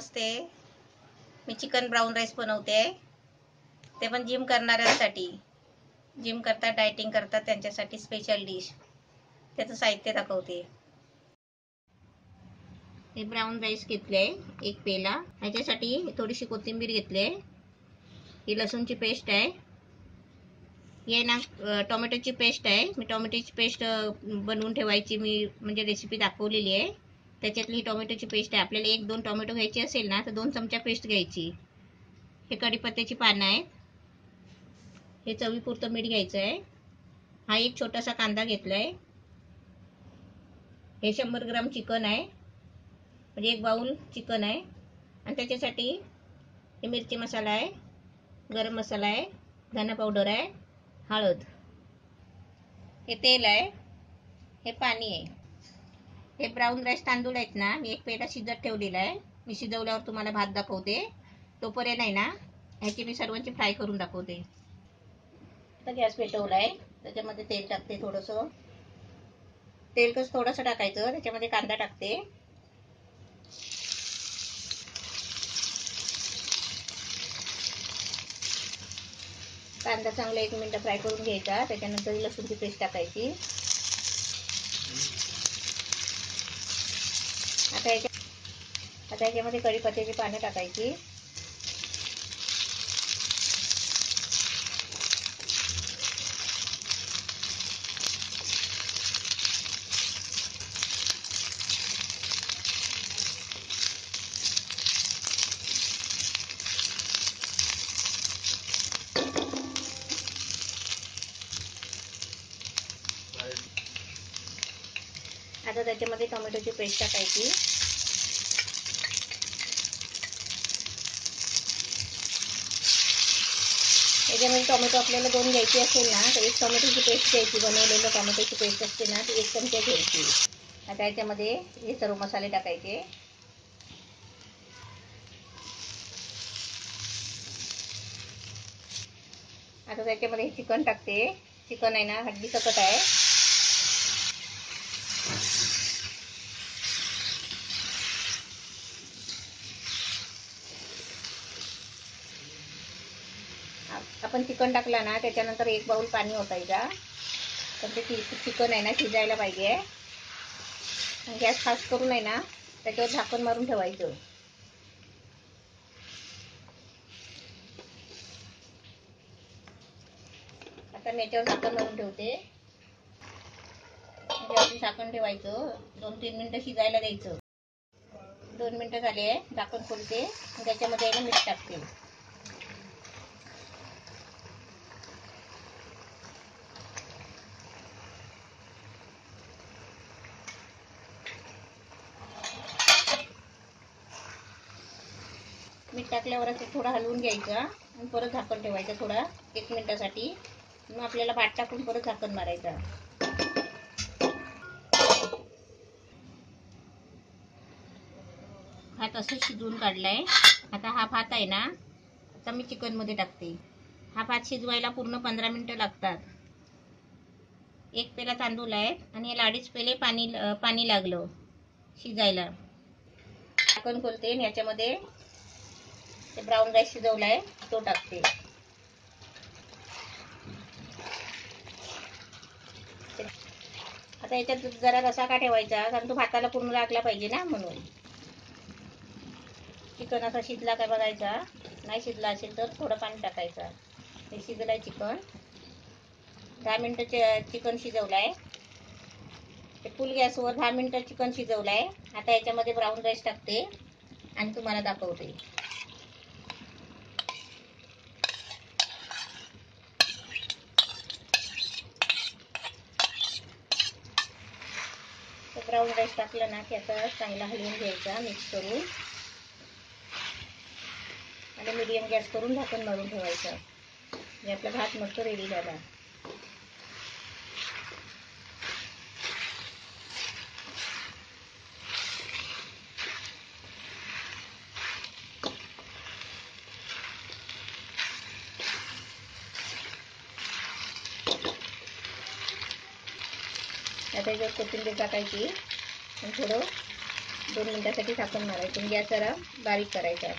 नमस्ते. मी chicken brown rice बनवते, ते पण जिम करणाऱ्यांसाठी. जिम करतात, डायटिंग करतात त्यांच्यासाठी स्पेशल डिश. त्याचं साहित्य दाखवते. हे ब्राउन राईस घेतले, एक पेला. ह्याच्यासाठी थोडीशी कोथिंबीर घेतली. ही लसूणची पेस्ट आहे. हे ना टोमॅटोची पेस्ट आहे. मी टोमॅटोची पेस्ट बनवून ठेवायची मी म्हणजे रेसिपी दाखवलेली आहे. त्याच्यातली टोमॅटोची पेस्ट आहे. आपल्याला 1-2 टोमॅटो घ्यायची असेल ना तर 2 चमचा पेस्ट घ्यायची. हे कढीपत्त्याची पानं आहेत. हे चवीपुरतं मीठ घ्यायचं आहे. हा एक छोटासा कांदा घेतलाय. हे 100 ग्राम चिकन आहे, म्हणजे 1 बाउल चिकन आहे. आणि त्याच्यासाठी हे मिरची मसाला आहे, गरम मसाला आहे, धना पावडर आहे, हळद. हे तेल आहे, हे पाणी आहे. हे ब्राउन राईस तांदूळ आहेत ना, मी एक पेला शिजत ठेवलेला आहे. मी शिजवल्यावर तुम्हाला भात दाखवते. तोपर्यंत आहे ना ह्याची मी सर्वांची फ्राय करून दाखवते. आता गॅस पेटवला आहे, त्याच्यामध्ये तेल टाकते. थोडंसं तेल कसं थोडंसं टाकायचं. त्याच्यामध्ये कांदा टाकते. कांदा चांगला 1 मिनिट फ्राय करून घ्यायचा. त्याच्यानंतर लसूणची पेस्ट टाकायची. आता याच्यामध्ये कढीपत्त्याची पानं टाकायची. आता त्याच्यामध्ये टोमॅटोची पेस्ट टाकायची. त्याच्यामध्ये टोमॅटो आपल्याला 2 घ्यायची असेल ना तर 1 टोमॅटोची पेस्ट घ्यायची. बनवलेलं टोमॅटोची पेस्ट असते ना ती 1 चमचा घ्यायची. आता याच्यामध्ये हे सर्व मसाले टाकायचे. आता त्याच्यामध्ये चिकन टाकते. चिकन आहे ना हड्डी सकट आहे. आपण चिकन टाकला ना त्याच्यानंतर 1 बाउल पाणी ओतायचा. तर ते चिकन आहे ना शिजायला पाहिजे. गॅस फास्ट करून आहे ना त्याच्यावर झाकण मारून ठेवायचं. आता मी याच्यावर झाकण मारून ठेवते. याच्यावरती झाकण ठेवायचं. 2-3 मिनिटं शिजायला द्यायचं. 2 मिनिटं झाले, झाकण खोलते. त्याच्यामध्ये आहे ना मीठ टाकते. मीठ टाकल्यावर थोडं हलवून घ्यायचं आणि परत झाकण ठेवायचं थोडा 1 मिनिटासाठी. मग आपल्याला भात टाकून परत झाकण मारायचं. भात असं शिजवून काढलाय. आता हा भात आहे ना आता मी चिकन मध्ये टाकते. हा भात शिजवायला पूर्ण 15 मिनिटं लागतात. 1 पेला तांदूळ आहे आणि याला 2.5 पेले पाणी लागलं शिजायला. झाकण खोलते आणि याच्यामध्ये ते ब्राउन राईस शिजवलाय तो टाकते. आता याच्यात जरा रसा का ठेवायचा, कारण तो भाताला पूर्ण लागला पाहिजे ना, म्हणून. चिकन असा शिजला काय बघायचा. नाही शिजला असेल तर थोडं पाणी टाकायचं. हे शिजलाय चिकन. 10 मिनिटं चिकन शिजवलाय. ते फुल गॅसवर 10 मिनिटं चिकन शिजवलाय. आता याच्यामध्ये ब्राउन राईस टाकते आणि तुम्हाला दाखवते. ब्राउन राईस टाकला ना की आता चांगला हलवून घ्यायचा मिक्स करून आणि मीडियम गॅस करून झाकण मारून ठेवायचं. म्हणजे आपला भात मस्त रेडी झाला. आता याच्यावर कोथिंबीर टाकायची आणि थोडं 2 मिनिटासाठी झाकण मारायचं. गॅस जरा बारीक करायचा.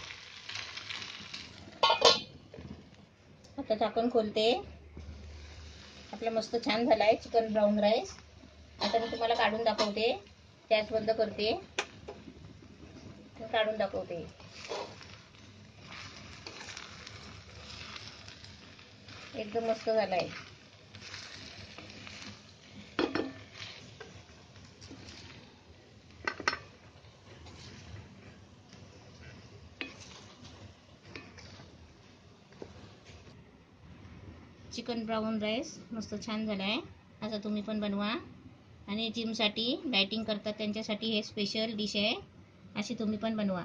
आता झाकण खोलते. आपला मस्त छान झाला आहे चिकन ब्राऊन राईस. आता मी तुम्हाला काढून दाखवते. गॅस बंद करते, काढून दाखवते. एकदम मस्त झाला आहे. चिकन ब्राऊन राईस मस्त छान झाला आहे. आता तुम्ही पण बनवा. आणि जिमसाठी डायटिंग करतात त्यांच्यासाठी हे स्पेशल डिश आहे. अशी तुम्ही पण बनवा.